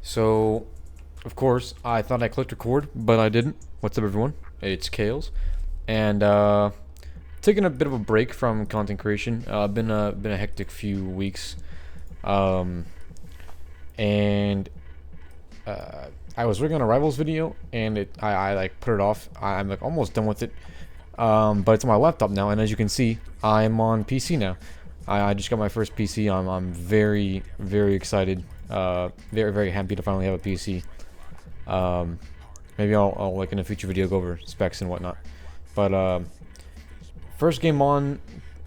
So, of course, I thought I clicked record, but I didn't. What's up, everyone? It's Kales, and taking a bit of a break from content creation. Been a hectic few weeks, um, and I was working on a Rivals video, and I like put it off. I'm like almost done with it, but it's on my laptop now, and as you can see, I'm on PC now. I just got my first PC. I'm very excited. Very happy to finally have a PC. Um, Maybe I'll like in a future video go over specs and whatnot. But first game on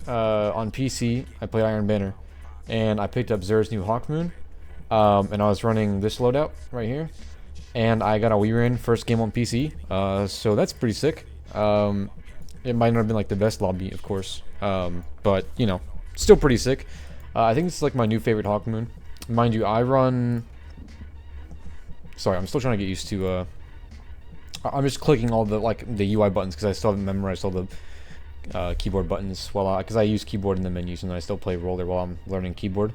PC, I played Iron Banner, and I picked up Zera's new Hawkmoon, and I was running this loadout right here, and I got a win first game on PC. So that's pretty sick. It might not have been like the best lobby, of course, but you know, still pretty sick. I think it's like my new favorite Hawkmoon. Mind you, I run. Sorry, I'm still trying to get used to. I'm just clicking all the the UI buttons because I still haven't memorized all the keyboard buttons. Because I use keyboard in the menus and I still play roller while I'm learning keyboard.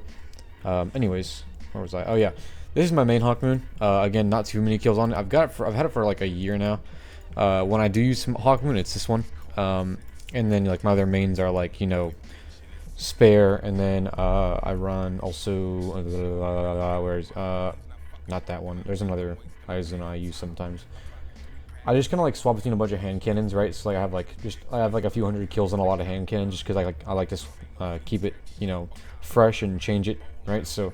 Anyways, where was I? Oh yeah, this is my main Hawkmoon. Again, not too many kills on it. I've had it for like a year now. When I do use some Hawkmoon, it's this one. And then like my other mains are like Spare, and then I run also where's not that one. There's another I use sometimes. I just kind of like swap between a bunch of hand cannons, right? So like I have like a few hundred kills on a lot of hand cannons just because I like to keep it fresh and change it, right? So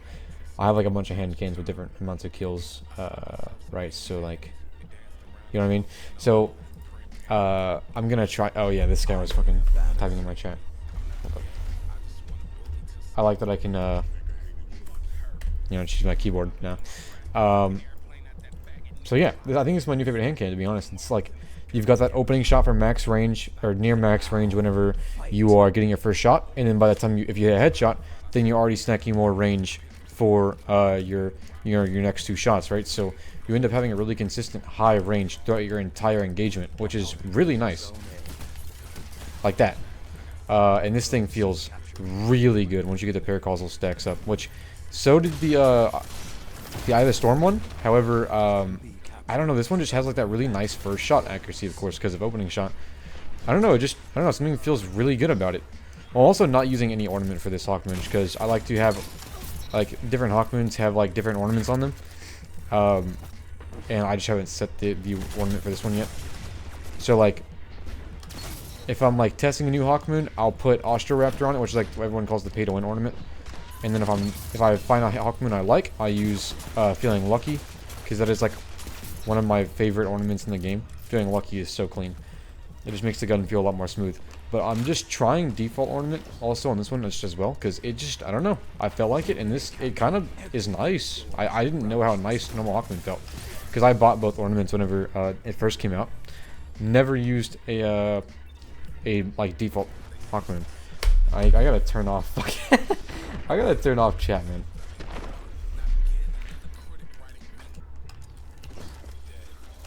I have like a bunch of hand cannons with different amounts of kills, right? So like, you know what I mean? So I'm gonna try. Oh yeah, this guy was fucking typing in my chat. I like that I can choose my keyboard now. So yeah, I think it's my new favorite hand cannon, to be honest. It's like you've got that opening shot for max range or near max range whenever you are getting your first shot, and then by the time if you hit a headshot, then you're already snacking more range for your next two shots, right? So you end up having a really consistent high range throughout your entire engagement, which is really nice. Like that. And this thing feels really good once you get the paracausal stacks up, which so did the Eye of the Storm one. However, I don't know, this one just has like that really nice first shot accuracy, of course, because of opening shot. I don't know, something feels really good about it. I'm also not using any ornament for this Hawkmoon because I like to have like different Hawkmoons have like different ornaments on them. And I just haven't set the ornament for this one yet. So like if I'm like testing a new Hawkmoon, I'll put Ostroraptor on it, which is like what everyone calls the pay to win ornament. And then if I find a Hawkmoon I like, I use Feeling Lucky, because that is like one of my favorite ornaments in the game. Feeling Lucky is so clean. It just makes the gun feel a lot more smooth. But I'm just trying default ornament also on this one as well, because it just, I don't know, I felt like it, and it kind of is nice. I didn't know how nice normal Hawkmoon felt, because I bought both ornaments whenever it first came out. Never used a like default Hawkmoon. I gotta turn off I gotta turn off chat, man.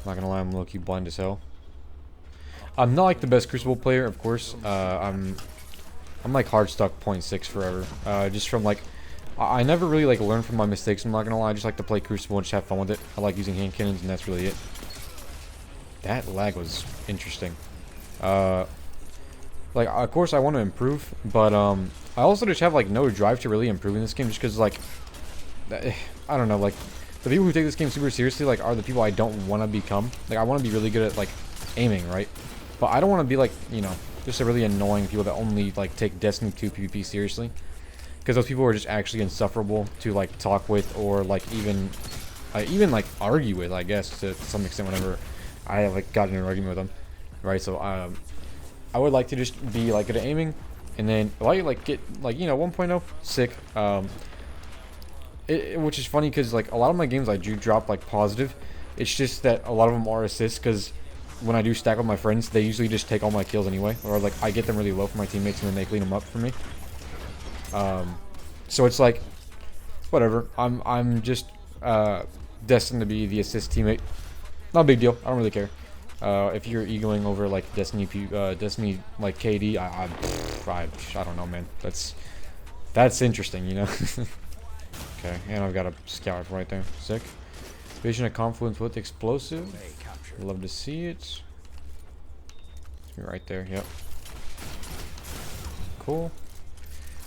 Not gonna lie, I'm low-key blind as hell. I'm not like the best Crucible player, of course. I'm like hard stuck 0.6 forever. Just from like, I never really like learned from my mistakes. I'm not gonna lie. I just like to play Crucible and just have fun with it. I like using hand cannons, and that's really it. That lag was interesting. Like, of course, I want to improve, but I also just have like no drive to really improve in this game, just because like, I don't know, like the people who take this game super seriously like are the people I don't want to become. Like I want to be really good at like aiming, right? But I don't want to be like, just a really annoying people that only like take Destiny 2 PvP seriously, because those people are just actually insufferable to like talk with or like even like argue with, I guess, to some extent whenever I have like gotten in an argument with them, right? So I would like to just be like good at aiming, and then like get like 1.0 sick. Which is funny because like a lot of my games I do drop like positive. It's just that a lot of them are assists, because when I do stack with my friends, they usually just take all my kills anyway, or like I get them really low for my teammates and then they clean them up for me. So it's like whatever. I'm just destined to be the assist teammate. Not a big deal. I don't really care. If you're egoing over like Destiny like KD, I don't know, man. That's interesting, Okay, and I've got a scout right there. Sick. Vision of confluence with explosive. Love to see it. It's right there. Yep. Cool.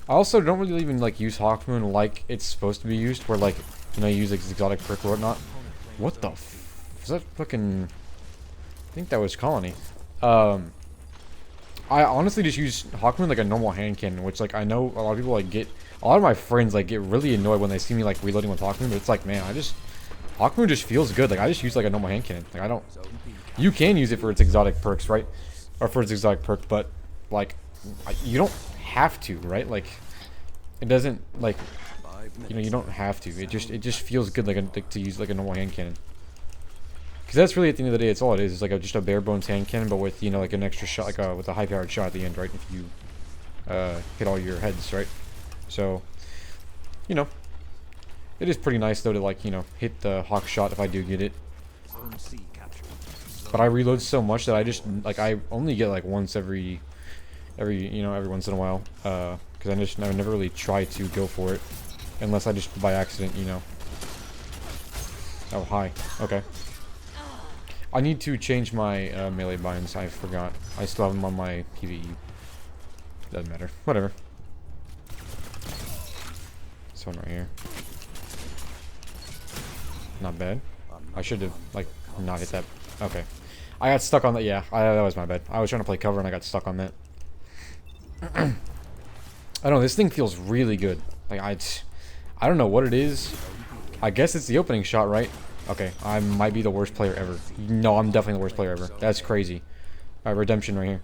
I also don't really even like use Hawkmoon like it's supposed to be used, where like you use like exotic perk or whatnot. What the f is that fucking? I think that was Colony. I honestly just use Hawkmoon like a normal hand cannon, which like I know a lot of people like get. A lot of my friends like get really annoyed when they see me like reloading with Hawkmoon, but it's like, man, Hawkmoon just feels good. Like I just use like a normal hand cannon. Like I don't. You can use it for its exotic perks, right? Or for its exotic perk, but like you don't have to, right? Like it doesn't like you don't have to. It just feels good like to use like a normal hand cannon. Because that's really, at the end of the day, it's all it is. It's like just a bare bones hand cannon, but with, like an extra shot, like with a high powered shot at the end, right? If you hit all your heads, right? So, it is pretty nice, though, to, like, hit the hawk shot if I do get it. But I reload so much that I just, like, I only get, like, once every once in a while. Because I never really try to go for it. Unless I just, by accident, Oh, hi. Okay. I need to change my melee binds. I forgot. I still have them on my PvE. Doesn't matter. Whatever. This one right here. Not bad. I should have, like, not hit that. Okay. I got stuck on that. Yeah, that was my bad. I was trying to play cover and I got stuck on that. I don't know. This thing feels really good. Like, I don't know what it is. I guess it's the opening shot, right? Okay, I might be the worst player ever. No, I'm definitely the worst player ever. That's crazy. Alright, redemption right here.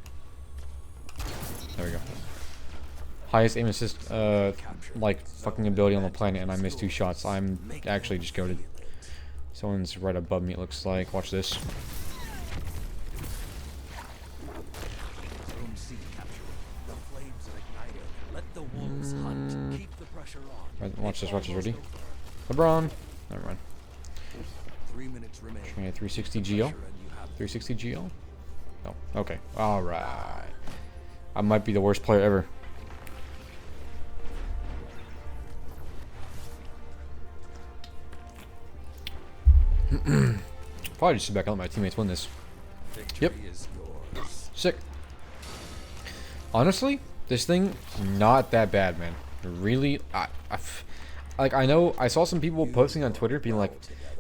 There we go. Highest aim assist, like, fucking ability on the planet, and I missed 2 shots. I'm actually just goated. Someone's right above me, it looks like. Watch this. Watch this, ready? LeBron. Never mind. 3 minutes remain. 360 GL? 360 GL? No. Okay. Alright. I might be the worst player ever. Probably just sit back and let my teammates win this. Yep. Sick. Honestly, this thing, not that bad, man. Really, I know I saw some people posting on Twitter being like,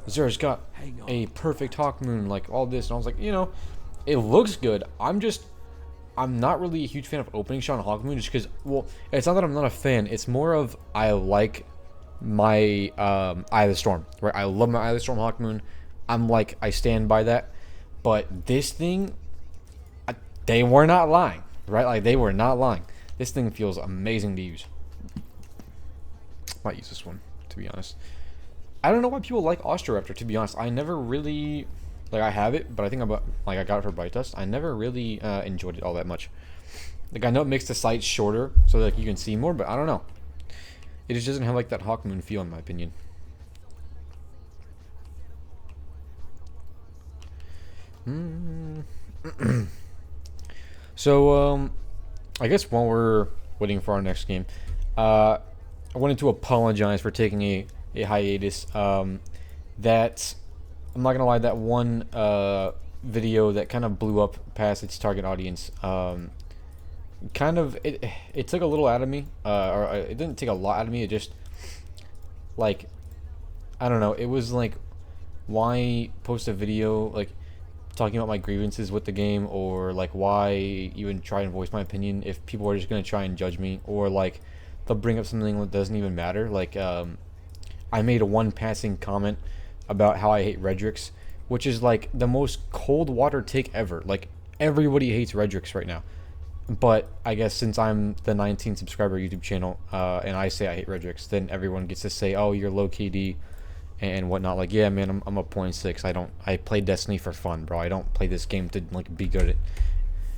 Zera's got a perfect Hawkmoon, like all this, and I was like, it looks good. I'm not really a huge fan of opening shot on Hawkmoon just because, well, it's not that I'm not a fan. It's more of I like my Eye of the Storm, right? I love my Eye of the Storm Hawkmoon. I stand by that. But this thing, they were not lying, right? Like they were not lying. This thing feels amazing to use. Might use this one, to be honest. I don't know why people like Ostroraptor, to be honest. I never really, like, I have it, but I think I got it for Bite Test. I never really enjoyed it all that much. Like, I know it makes the sight shorter so that you can see more, but I don't know. It just doesn't have, like, that Hawkmoon feel, in my opinion. So, I guess while we're waiting for our next game, I wanted to apologize for taking a hiatus. That, I'm not gonna lie, that one video that kind of blew up past its target audience, kind of, it took a little out of me, or it didn't take a lot out of me. It just, like, I don't know, it was like, why post a video like talking about my grievances with the game, or like why even try and voice my opinion if people are just gonna try and judge me, or like they'll bring up something that doesn't even matter. Like, I made a one passing comment about how I hate Redrix, which is like the most cold water take ever. Like, everybody hates Redrix right now. But I guess since I'm the 19 subscriber YouTube channel, and I say I hate Redrix, then everyone gets to say, oh, you're low KD and whatnot. Like, yeah, man, I'm a 0.6. I play Destiny for fun, bro. I don't play this game to like be good at it.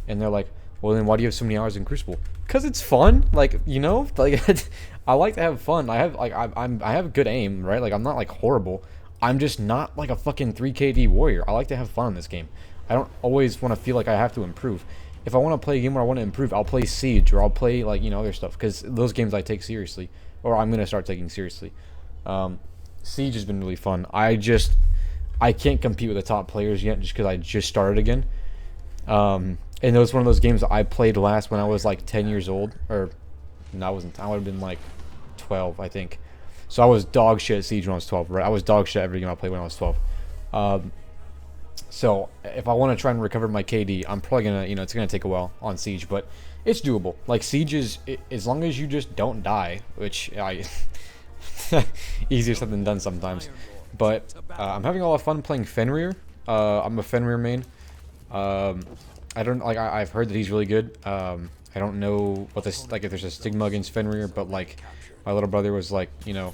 And they're like, well, then why do you have so many hours in Crucible? Because it's fun. Like, like I like to have fun. I have good aim, right? Like, I'm not like horrible. I'm just not like a fucking 3KD warrior. I like to have fun in this game. I don't always want to feel like I have to improve. If I want to play a game where I want to improve, I'll play Siege, or I'll play, like, other stuff, because those games I take seriously, or I'm gonna start taking seriously. Siege has been really fun. I just I can't compete with the top players yet just because I just started again. And it was one of those games that I played last when I was like 10 years old, or no, I wasn't. I would have been like 12, I think. So I was dog shit at Siege when I was 12, right? I was dog shit every game I played when I was 12. So if I want to try and recover my KD, I'm probably gonna, it's gonna take a while on Siege, but it's doable. Like Siege is, as long as you just don't die, which easier said than done sometimes. But I'm having a lot of fun playing Fenrir. I'm a Fenrir main. I don't like. I've heard that he's really good. I don't know what this like if there's a stigma against Fenrir, but like my little brother was like, no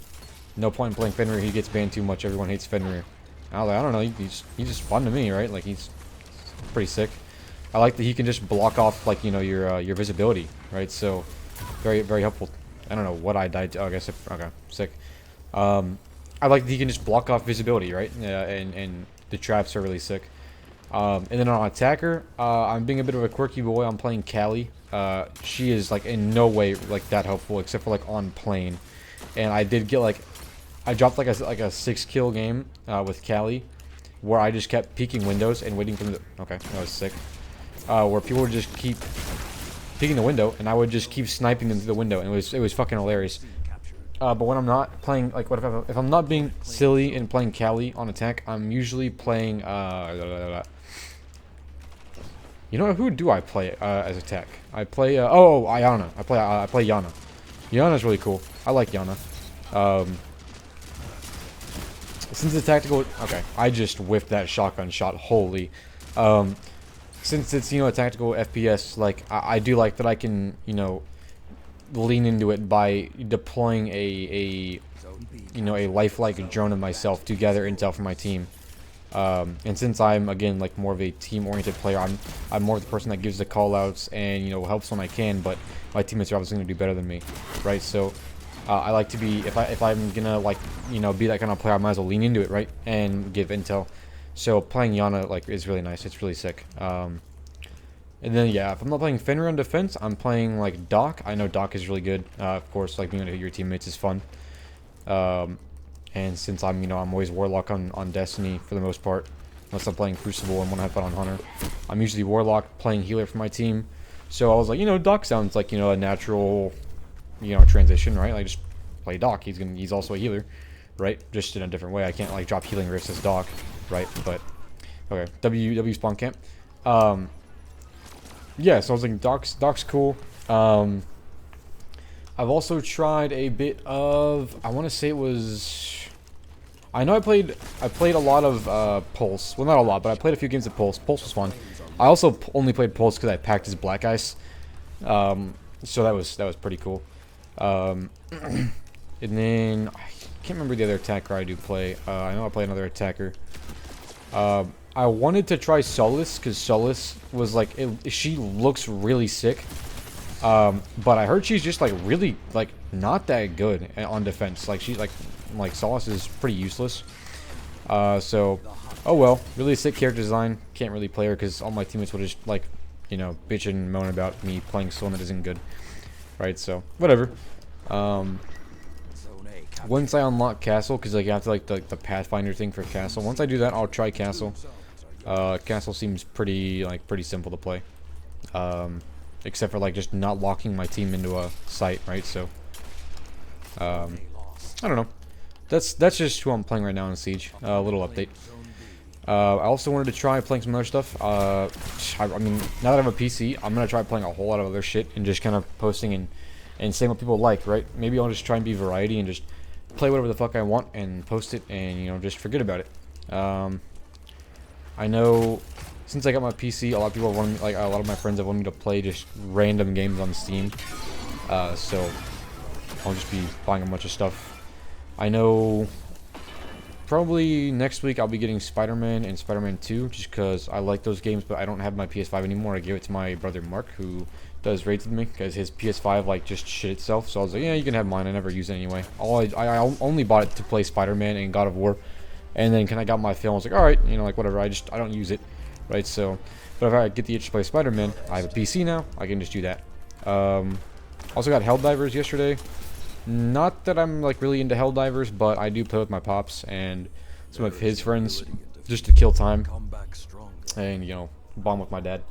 point in playing Fenrir. He gets banned too much. Everyone hates Fenrir. I was like, I don't know. He's just fun to me, right? Like he's pretty sick. I like that he can just block off like your visibility, right? So very very helpful. I don't know what I died to. Oh, I guess okay, sick. I like that he can just block off visibility, right? And the traps are really sick. And then on attacker, I'm being a bit of a quirky boy. I'm playing Callie. She is like in no way like that helpful except for like on plane. And I did get like, I dropped like a 6-kill game with Callie, where I just kept peeking windows and waiting for them to, okay, that was sick. Where people would just keep peeking the window, and I would just keep sniping them through the window, and it was fucking hilarious. But when I'm not playing, like, if I'm not being silly and playing Callie on attack, I'm usually playing, you know, who do I play as attack? I play, Ayana. I play Yana. Yana's really cool. I like Yana. Since it's tactical, okay, I just whiffed that shotgun shot, holy. Since it's, a tactical FPS, like, I do like that I can, lean into it by deploying a lifelike drone of myself to gather intel for my team. And since I'm again like more of a team-oriented player, I'm more of the person that gives the call-outs and helps when I can. But my teammates are obviously going to do better than me, right? So I like to be if I'm gonna like be that kind of player, I might as well lean into it, right, and give intel. So playing Yana like is really nice. It's really sick. And then yeah, if I'm not playing Fenrir on defense, I'm playing like Doc. I know Doc is really good. Of course, like being able to hit your teammates is fun. And since I'm always Warlock on Destiny for the most part, unless I'm playing Crucible and when I have fun on Hunter, I'm usually Warlock playing healer for my team. So I was like, Doc sounds like a natural transition, right? Like just play Doc. He's also a healer, right? Just in a different way. I can't like drop healing rifts as Doc, right? But okay, W spawn camp. Yeah, so I was like, Doc's cool. I've also tried a bit of, I want to say it was, I know I played a lot of Pulse. Well, not a lot, but I played a few games of Pulse. Pulse was fun. I also only played Pulse because I packed his Black Ice. So that was pretty cool. And then I can't remember the other attacker I do play. I know I play another attacker. I wanted to try Solace because Solace was like, she looks really sick. But I heard she's just like really like not that good on defense. Like she's like Solace is pretty useless. So oh well, really sick character design. Can't really play her because all my teammates would just like bitch and moan about me playing someone that isn't good, right? So whatever. Once I unlock Castle, because like you have to like the Pathfinder thing for Castle. Once I do that, I'll try Castle. Castle seems pretty simple to play. Except for like just not locking my team into a site, right? So I don't know. That's just who I'm playing right now in Siege. A little update. I also wanted to try playing some other stuff. I mean, now that I have a PC, I'm gonna try playing a whole lot of other shit and just kind of posting and saying what people like, right? Maybe I'll just try and be variety and just play whatever the fuck I want and post it and just forget about it. I know since I got my PC, a lot of people want me, like a lot of my friends have wanted me to play just random games on Steam. So I'll just be buying a bunch of stuff. I know probably next week I'll be getting Spider-Man and Spider-Man 2 just because I like those games, but I don't have my PS5 anymore. I gave it to my brother Mark, who does raids with me because his PS5 like just shit itself. So I was like, yeah, you can have mine. I never use it anyway. I only bought it to play Spider-Man and God of War. And then when I got my film, I was like, alright, like whatever, I don't use it, right? So, but if I get the itch to play Spider-Man, I have a PC now, I can just do that. Also got Helldivers yesterday. Not that I'm like really into Helldivers, but I do play with my pops and some of his friends. just to kill time Come back stronger. and, you know, bond with my dad.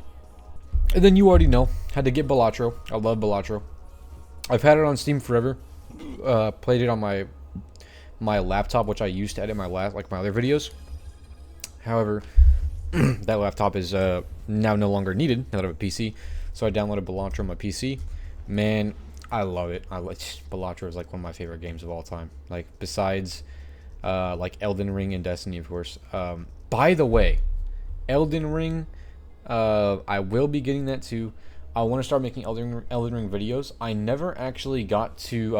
And then you already know, had to get Balatro. I love Balatro. I've had it on Steam forever. Played it on my laptop, which I used to edit my other videos. However, that laptop is now no longer needed now that I have a PC. So I downloaded Balatro on my PC. Man, I love it. Balatro is like one of my favorite games of all time. Like besides like Elden Ring and Destiny, of course. By the way, Elden Ring, I will be getting that too. I want to start making Elden Ring videos. I never actually got to.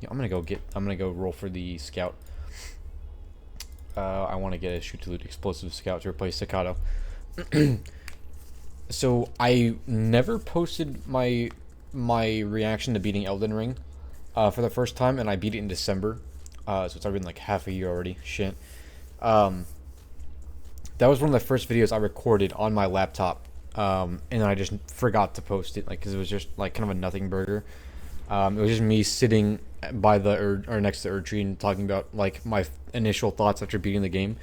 Yeah, I'm gonna go roll for the scout. I want to get a shoot to loot explosive scout to replace Staccato. So I never posted my reaction to beating Elden Ring for the first time, and I beat it in December. So it's already been like half a year already. Shit. That was one of the first videos I recorded on my laptop, and I just forgot to post it, like, because it was just like kind of a nothing burger. It was just me sitting by the or next to the tree and talking about like my initial thoughts after beating the game.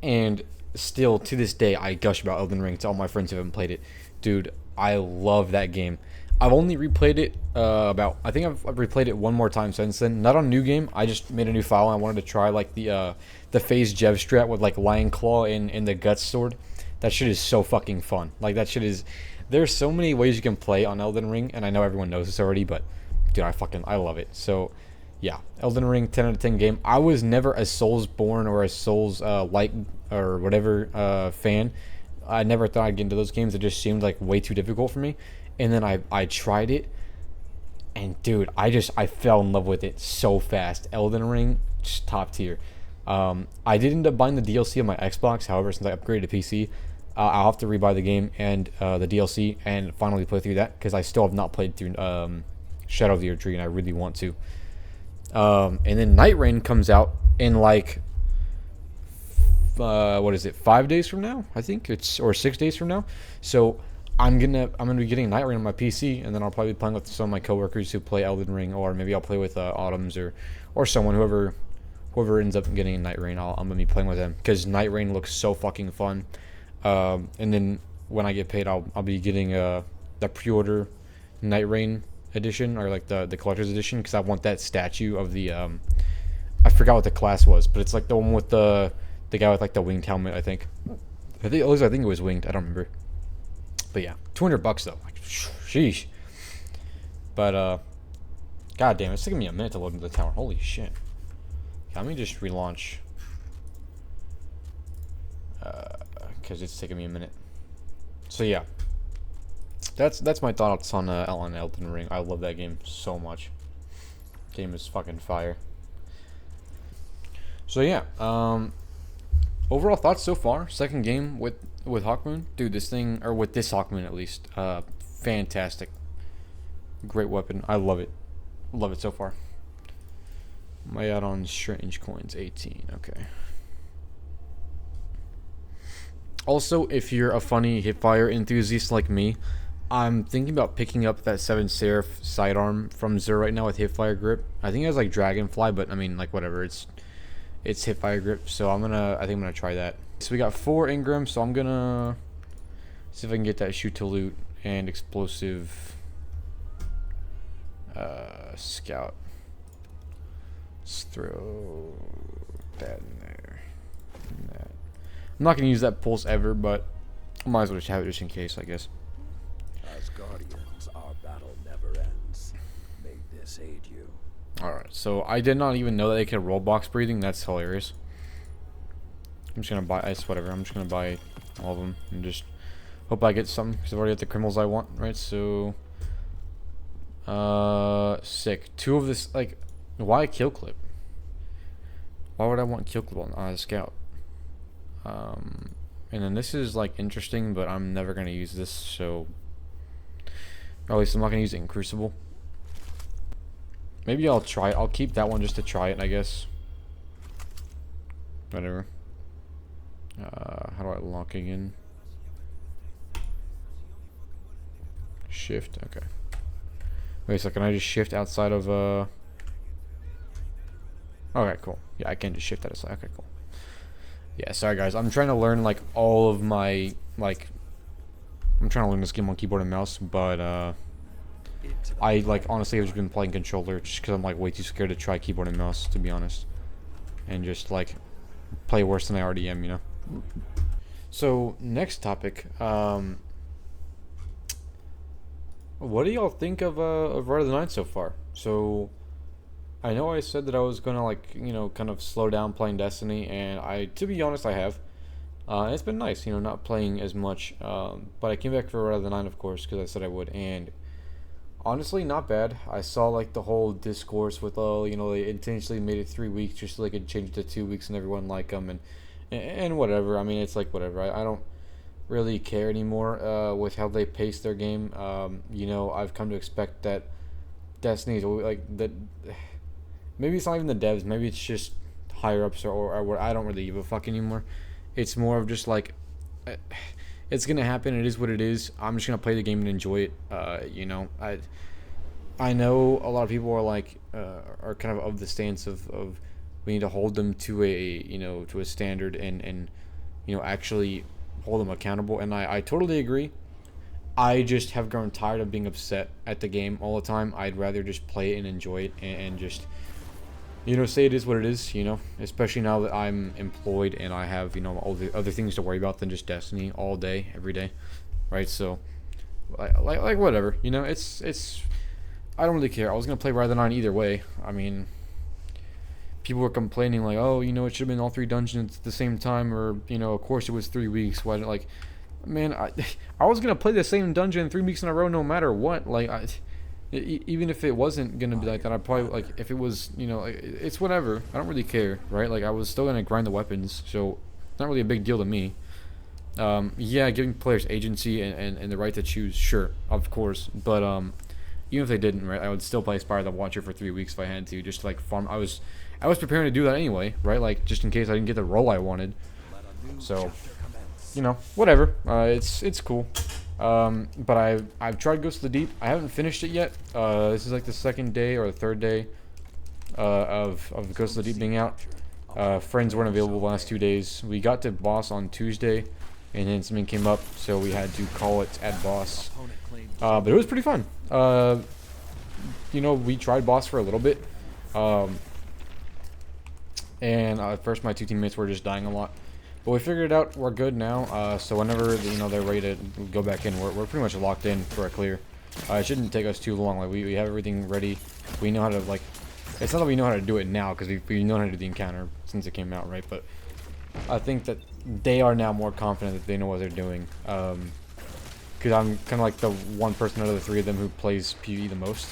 And still to this day, I gush about Elden Ring to all my friends who haven't played it. Dude, I love that game. I've only replayed it I think I've replayed it one more time since then. Not on new game. I just made a new file and I wanted to try like the phase Jev strat with like Lion Claw and the Guts sword. That shit is so fucking fun. Like that shit is. There's so many ways you can play on Elden Ring, and I know everyone knows this already, but dude, I love it. So yeah, Elden Ring, 10 out of 10 game. I was never a Soulsborne or a Souls like or whatever fan. I never thought I'd get into those games. It just seemed like way too difficult for me. And then I tried it, and dude, I fell in love with it so fast. Elden Ring, just top tier. I did end up buying the DLC on my Xbox. However, since I upgraded to PC, I'll have to rebuy the game and the DLC and finally play through that, because I still have not played through Shadow of the Erdtree, and I really want to. And then Night Rain comes out in like what is it, 5 days from now? I think or 6 days from now. So I'm gonna be getting Night Rain on my PC, and then I'll probably be playing with some of my coworkers who play Elden Ring, or maybe I'll play with Autumn's or someone, whoever ends up getting Night Rain. I'm gonna be playing with them because Night Rain looks so fucking fun. And then when I get paid, I'll be getting the pre-order Night Rain edition, or like the collector's edition, because I want that statue of the I forgot what the class was, but it's like the one with the guy with like the winged helmet. I think it was winged. I don't remember. But yeah, $200 though. Like, sheesh. But god damn, it's taking me a minute to load into the tower. Holy shit. Let me just relaunch. Because it's taking me a minute. So yeah, that's my thoughts on Elden Ring. I love that game so much. Game is fucking fire. So yeah, overall thoughts so far. Second game with Hawkmoon, dude. This thing, or with this Hawkmoon at least, fantastic. Great weapon. I love it. Love it so far. My add-on strange coins 18. Okay. Also, if you're a funny hipfire enthusiast like me, I'm thinking about picking up that 7 Seraph sidearm from Zur right now with hipfire grip. I think it has like Dragonfly, but I mean, like, whatever. It's hipfire grip, so I think I'm gonna try that. So we got 4 Ingram, so I'm gonna see if I can get that shoot to loot and explosive scout. Let's throw that in there. And that. I'm not gonna use that pulse ever, but I might as well just have it just in case, I guess. As guardians, our battle never ends. May this aid you. Alright, so I did not even know that they could roll box breathing. That's hilarious. I'm just gonna buy whatever. I'm just gonna buy all of them and just hope I get something, because I've already got the criminals I want, right? So sick. 2 of this, like, why kill clip? Why would I want kill clip on a scout? And then this is like interesting, but I'm never gonna use this, so or at least I'm not gonna use it in Crucible. Maybe I'll try it. I'll keep that one just to try it, I guess. Whatever. How do I lock in? Shift. Okay. Wait, so can I just shift outside of Okay, cool. Yeah, I can just shift that aside. Okay, cool. Yeah, sorry guys. I'm trying to learn like all of my like. I'm trying to learn this game on keyboard and mouse, but I like honestly I've just been playing controller just because I'm like way too scared to try keyboard and mouse, to be honest, and just like play worse than I already am, you know. So next topic. What do y'all think of Red of the Night so far? So I know I said that I was gonna like kind of slow down playing Destiny, and to be honest, I have. And it's been nice, not playing as much. But I came back for Red of the Night, of course, because I said I would, and honestly, not bad. I saw like the whole discourse with they intentionally made it 3 weeks just so they could change it to 2 weeks and everyone like them and whatever. I mean, it's like whatever. I don't really care anymore with how they pace their game. I've come to expect that Destiny is like that. Maybe it's not even the devs. Maybe it's just higher ups or I don't really give a fuck anymore. It's more of just like it's gonna happen. It is what it is. I'm just gonna play the game and enjoy it. I know a lot of people are like are kind of the stance of we need to hold them to a standard and actually hold them accountable, and I totally agree. I just have grown tired of being upset at the game all the time. I'd rather just play it and enjoy it and just say it is what it is, especially now that I'm employed and I have, all the other things to worry about than just Destiny all day, every day, right? So, like whatever, it's, I don't really care. I was going to play Rather Than either way. I mean, people were complaining like, oh, it should have been all 3 dungeons at the same time, or, of course it was 3 weeks. Why didn't, like, man, I was going to play the same dungeon 3 weeks in a row no matter what. Like, even if it wasn't gonna be like that, I'd probably like if it was, it's whatever. I don't really care, right? Like I was still gonna grind the weapons, so it's not really a big deal to me. Yeah, giving players agency and the right to choose, sure, of course, but even if they didn't, right, I would still play Spire the Watcher for 3 weeks if I had to, just to like farm. I was preparing to do that anyway, right? Like just in case I didn't get the role I wanted. So, whatever. It's cool. But I've tried Ghost of the Deep. I haven't finished it yet. This is like the second day or the third day of Ghost of the Deep being out. Friends weren't available the last 2 days. We got to boss on Tuesday, and then something came up, so we had to call it at boss. But it was pretty fun. We tried boss for a little bit. And at first my 2 teammates were just dying a lot. But we figured it out. We're good now. So whenever they're ready to go back in, we're pretty much locked in for a clear. It shouldn't take us too long. Like we have everything ready. We know how to like. It's not that we know how to do it now because we know how to do the encounter since it came out, right? But I think that they are now more confident that they know what they're doing. Because I'm kind of like the one person out of the 3 of them who plays PvE the most.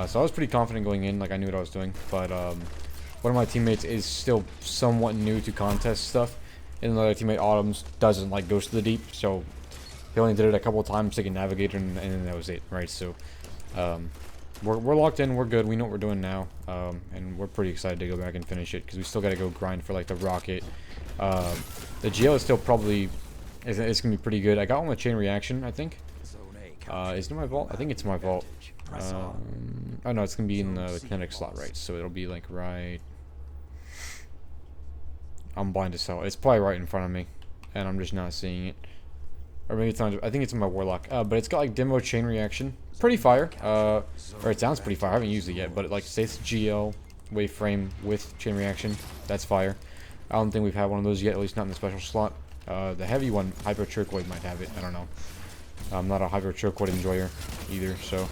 So I was pretty confident going in. Like I knew what I was doing. But one of my teammates is still somewhat new to contest stuff. And another teammate, Autumn's, doesn't like Ghost of the Deep, so he only did it a couple of times to get Navigator, and then that was it, right? So, we're locked in, we're good, we know what we're doing now, and we're pretty excited to go back and finish it, because we still got to go grind for, like, the rocket. The GL is still probably, it's going to be pretty good. I got one with Chain Reaction, I think. Is it my vault? I think it's my vault. Oh, no, it's going to be in the kinetic slot, right? So it'll be, like, right... I'm blind as hell. It's probably right in front of me, and I'm just not seeing it. Or maybe it's not. I think it's in my Warlock. But it's got like demo chain reaction. Pretty fire. Or it sounds pretty fire. I haven't used it yet, but it like states GL waveframe with chain reaction. That's fire. I don't think we've had one of those yet, at least not in the special slot. The heavy one, Hyper Turquoise, might have it. I don't know. I'm not a Hyper Turquoise enjoyer either, so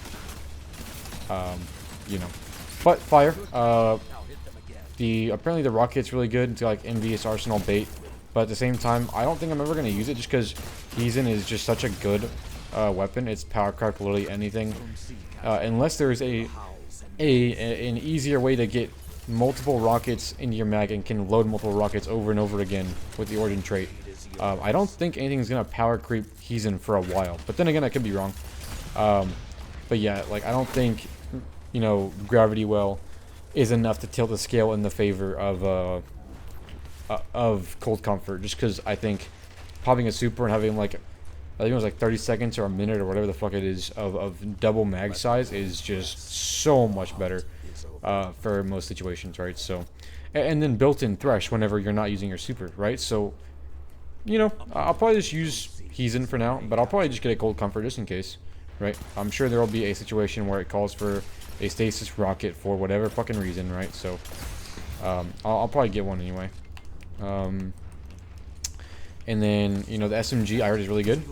But fire. Apparently the rocket's really good. It's got like envious arsenal bait, but at the same time, I don't think I'm ever gonna use it just because Heathen is just such a good weapon. It's power cracked literally anything, unless there's an easier way to get multiple rockets into your mag and can load multiple rockets over and over again with the origin trait. I don't think anything's gonna power creep Heathen for a while, but then again, I could be wrong. But yeah, like I don't think Gravity Well is enough to tilt the scale in the favor of Cold Comfort, just because I think popping a super and having like, I think it was like 30 seconds or a minute or whatever the fuck it is of double mag size is just so much better for most situations, right? So, and then built-in thresh whenever you're not using your super, right? So, you know, I'll probably just use Heathen for now, but I'll probably just get a Gold Comfort just in case, right? I'm sure there will be a situation where it calls for a stasis rocket for whatever fucking reason, right? So, I'll probably get one anyway. And then, you know, the SMG I heard is really good.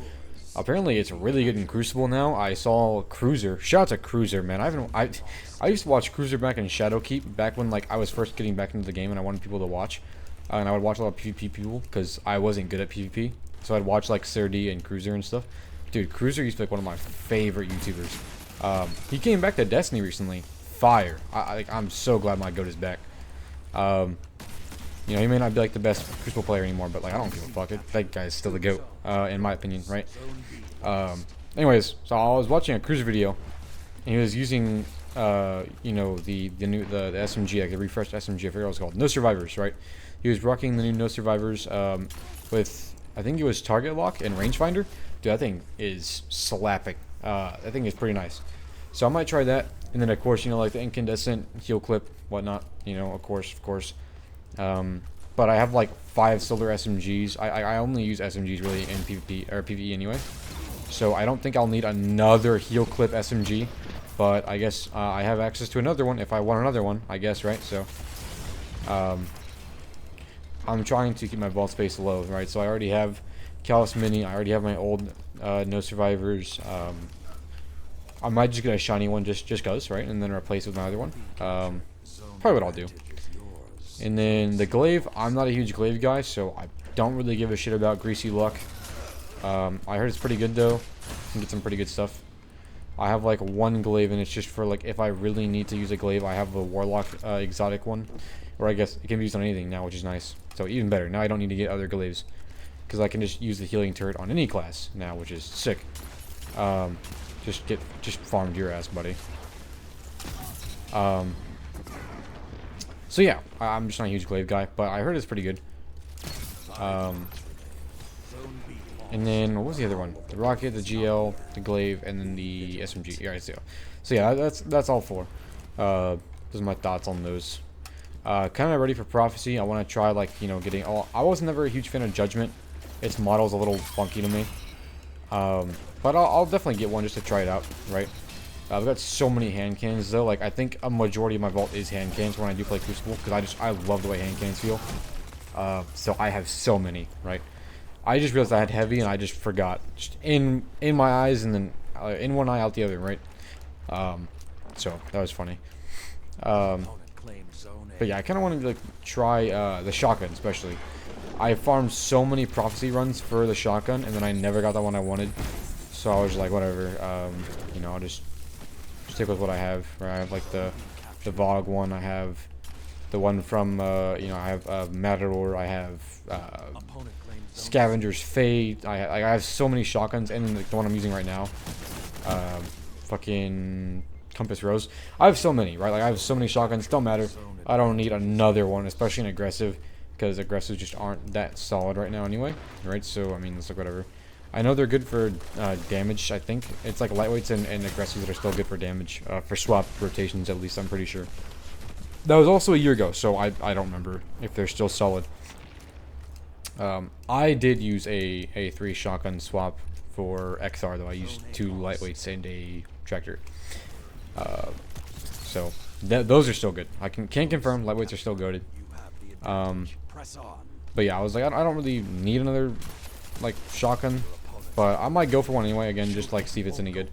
Apparently, it's really good in Crucible now. I saw Cruiser. Shout out to Cruiser, man. I used to watch Cruiser back in Shadowkeep, back when like I was first getting back into the game and I wanted people to watch. And I would watch a lot of PvP people because I wasn't good at PvP. So I'd watch like Sir D and Cruiser and stuff. Dude, Cruiser used to be like one of my favorite YouTubers. He came back to Destiny recently. Fire. I'm so glad my goat is back. You know, he may not be like the best Crucible player anymore, but like I don't give a fuck. That guy's still the GOAT, in my opinion, right? Anyways, so I was watching a Cruiser video, and he was using, you know, the SMG, like the refreshed SMG. I forget what it was called. No Survivors, right? He was rocking the new No Survivors with, I think it was Target Lock and Rangefinder. Dude, that thing is slapping. That thing is pretty nice. So I might try that, and then of course, you know, like the incandescent heal clip, whatnot. You know, of course. But I have like 5 solar SMGs. I only use SMGs really in PvP or PvE anyway. So I don't think I'll need another heal clip SMG. But I guess I have access to another one if I want another one, I guess, right? So I'm trying to keep my vault space low, right? So I already have Callus Mini. I already have my old No Survivors. I might just get a shiny one just cause, right? And then replace it with my other one. Probably what I'll do. And then the glaive, I'm not a huge glaive guy, so I don't really give a shit about Greasy Luck. I heard it's pretty good though. You can get some pretty good stuff. I have like one glaive, and it's just for like if I really need to use a glaive. I have a Warlock exotic one, or I guess it can be used on anything now, which is nice. So even better. Now I don't need to get other glaives because I can just use the healing turret on any class now, which is sick. Just farmed your ass, buddy. So yeah, I'm just not a huge glaive guy, but I heard it's pretty good. And then what was the other one? The rocket, the GL, the glaive, and then the SMG. Yeah, so yeah, that's all 4. Those are my thoughts on those. Kind of ready for prophecy. I want to try like, you know, getting all. I was never a huge fan of Judgment. Its model's a little funky to me. But I'll definitely get one just to try it out, right? I've got so many hand cannons though. Like I think a majority of my vault is hand cannons when I do play Crucible, because I love the way hand cannons feel. So I have so many, right? I just realized I had heavy and I just forgot, just in my eyes, and then in one eye out the other, right? So that was funny. But yeah, I kind of want to like try the shotgun especially. I farmed so many prophecy runs for the shotgun, and then I never got the one I wanted. So I was like, whatever. You know, I'll just stick with what I have. Right? I have like the Vogue one. I have the one from you know, I have Matador. I have Scavenger's Fate. I have so many shotguns, and like, the one I'm using right now, fucking Compass Rose. I have so many, right? Like I have so many shotguns. Don't matter. I don't need another one, especially in aggressive, because aggressives just aren't that solid right now anyway, right? So I mean, it's like whatever. I know they're good for damage. I think it's like lightweights and aggressives that are still good for damage, for swap rotations at least. I'm pretty sure. That was also a year ago, so I don't remember if they're still solid. I did use a 3 shotgun swap for XR though. I used 2 lightweights and a tractor. So those are still good. I can't confirm lightweights are still goated. But yeah, I was like, I don't really need another like shotgun, but I might go for one anyway. Again, just like see if it's any good.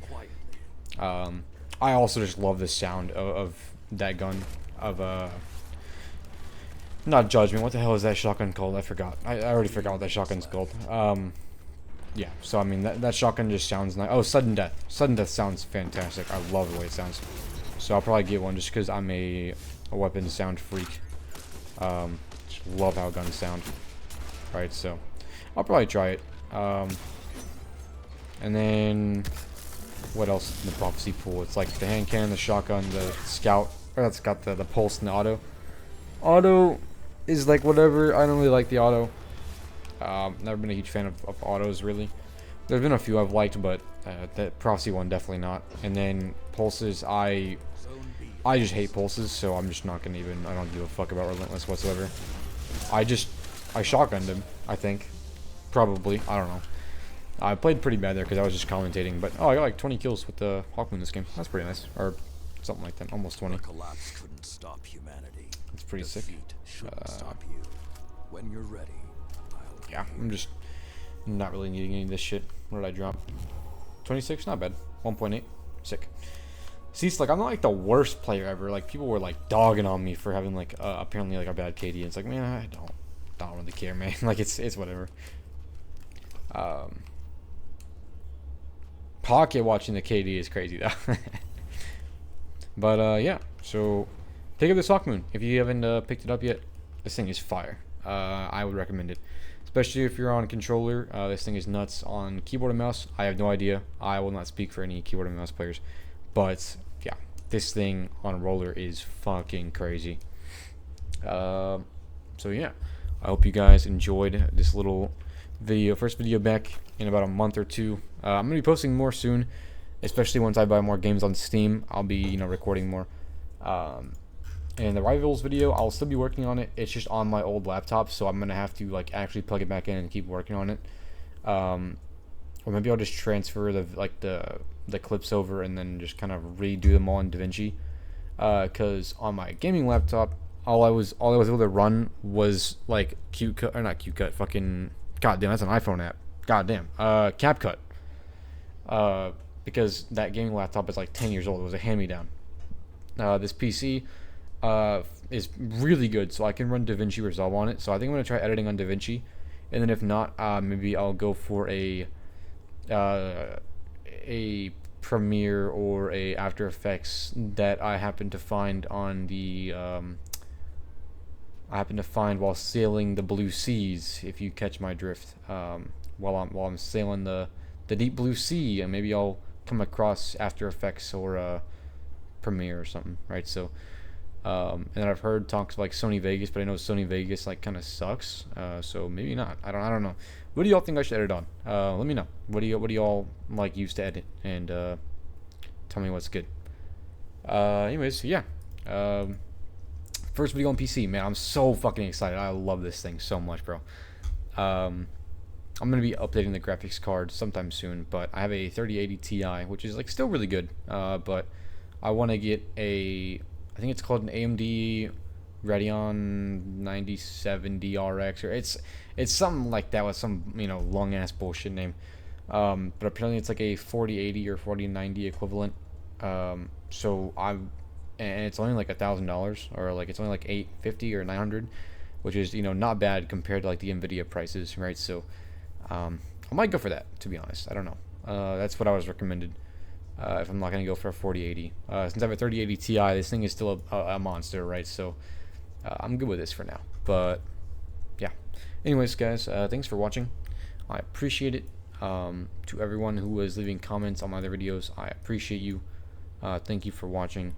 I also just love the sound of that gun. Not Judgment. What the hell is that shotgun called? I forgot. I already forgot what that shotgun's called. Yeah. So I mean that shotgun just sounds nice. Oh, Sudden Death. Sudden Death sounds fantastic. I love the way it sounds. So I'll probably get one just because I'm a weapon sound freak. Just love how guns sound. Right. So I'll probably try it. And then what else in the prophecy pool? It's like the hand cannon, the shotgun, the scout. Or that's got the pulse and the auto. Auto is like whatever. I don't really like the auto. Never been a huge fan of autos really. There's been a few I've liked, but the prophecy one definitely not. And then pulses, I I just hate pulses, so I'm just not gonna even. I don't give a fuck about relentless whatsoever. I shotgunned him. I think, probably. I don't know. I played pretty bad there because I was just commentating. But oh, I got like 20 kills with the Hawkmoon this game. That's pretty nice, or something like that. Almost 20. The collapse couldn't stop humanity. That's pretty sick. Defeat shouldn't stop you. When you're ready, I'll Yeah, I'm just not really needing any of this shit. What did I drop? 26, not bad. 1.8, sick. See, it's like I'm not like the worst player ever. Like people were like dogging on me for having like apparently like a bad KD. It's like, man, I don't really care, man. Like it's whatever. Pocket watching the KD is crazy though. But yeah, so pick up this Hawkmoon if you haven't picked it up yet. This thing is fire. I would recommend it, especially if you're on a controller. This thing is nuts on keyboard and mouse. I have no idea. I will not speak for any keyboard and mouse players, but yeah, this thing on roller is fucking crazy. So yeah, I hope you guys enjoyed this little video, first video back in about a month or two. I'm gonna be posting more soon, especially once I buy more games on Steam. I'll be recording more. And the Rivals video, I'll still be working on it. It's just on my old laptop, so I'm gonna have to like actually plug it back in and keep working on it. Or maybe I'll just transfer the clips over and then just kind of redo them all in DaVinci. Cause on my gaming laptop, all I was able to run was like not fucking goddamn, that's an iPhone app. Goddamn, CapCut. Because that gaming laptop is like 10 years old. It was a hand-me-down. This PC is really good, so I can run DaVinci Resolve on it. So I think I'm gonna try editing on DaVinci, and then if not, maybe I'll go for a Premiere or a After Effects that I happen to find on the while sailing the blue seas. If you catch my drift, while I'm sailing the deep blue sea, and maybe I'll come across After Effects or Premiere or something, right? So. And then I've heard talks of like Sony Vegas, but I know Sony Vegas like kind of sucks. So maybe not. I don't know. What do y'all think I should edit on? Let me know. What do y'all like use to edit? And tell me what's good. Anyways, yeah. First video on PC, man. I'm so fucking excited. I love this thing so much, bro. I'm gonna be updating the graphics card sometime soon, but I have a 3080 Ti, which is like still really good. But I want to get I think it's called an AMD Radeon 9070 RX, or it's something like that with some long ass bullshit name. But apparently it's like a 4080 or 4090 equivalent. And it's only like $1,000, or like it's only like $850 or $900, which is not bad compared to like the Nvidia prices, right? So I might go for that, to be honest. I don't know. That's what I was recommended. If I'm not going to go for a 4080. Since I have a 3080 Ti, this thing is still a monster, right? So I'm good with this for now. But yeah. Anyways, guys, thanks for watching. I appreciate it. To everyone who was leaving comments on my other videos, I appreciate you. Thank you for watching.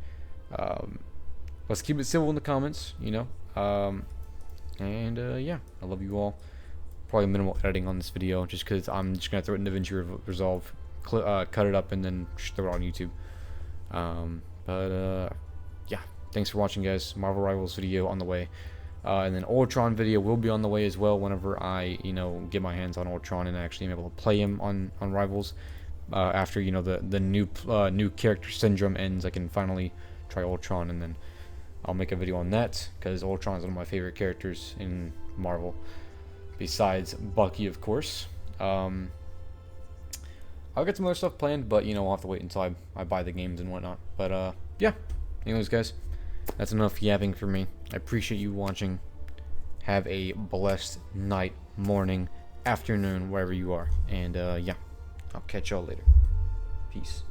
Let's keep it civil in the comments, yeah, I love you all. Probably minimal editing on this video, just because I'm just going to throw it in DaVinci Resolve. Cut it up and then throw it on YouTube. Yeah, thanks for watching, guys. Marvel Rivals video on the way, and then Ultron video will be on the way as well whenever I get my hands on Ultron and actually am able to play him on Rivals. After the new character syndrome ends, I can finally try Ultron, and then I'll make a video on that, because Ultron is one of my favorite characters in Marvel, besides Bucky, of course. I'll get some other stuff planned, but I'll have to wait until I buy the games and whatnot. But yeah, anyways, guys, that's enough yapping for me. I appreciate you watching. Have a blessed night, morning, afternoon, wherever you are, and yeah, I'll catch y'all later. Peace.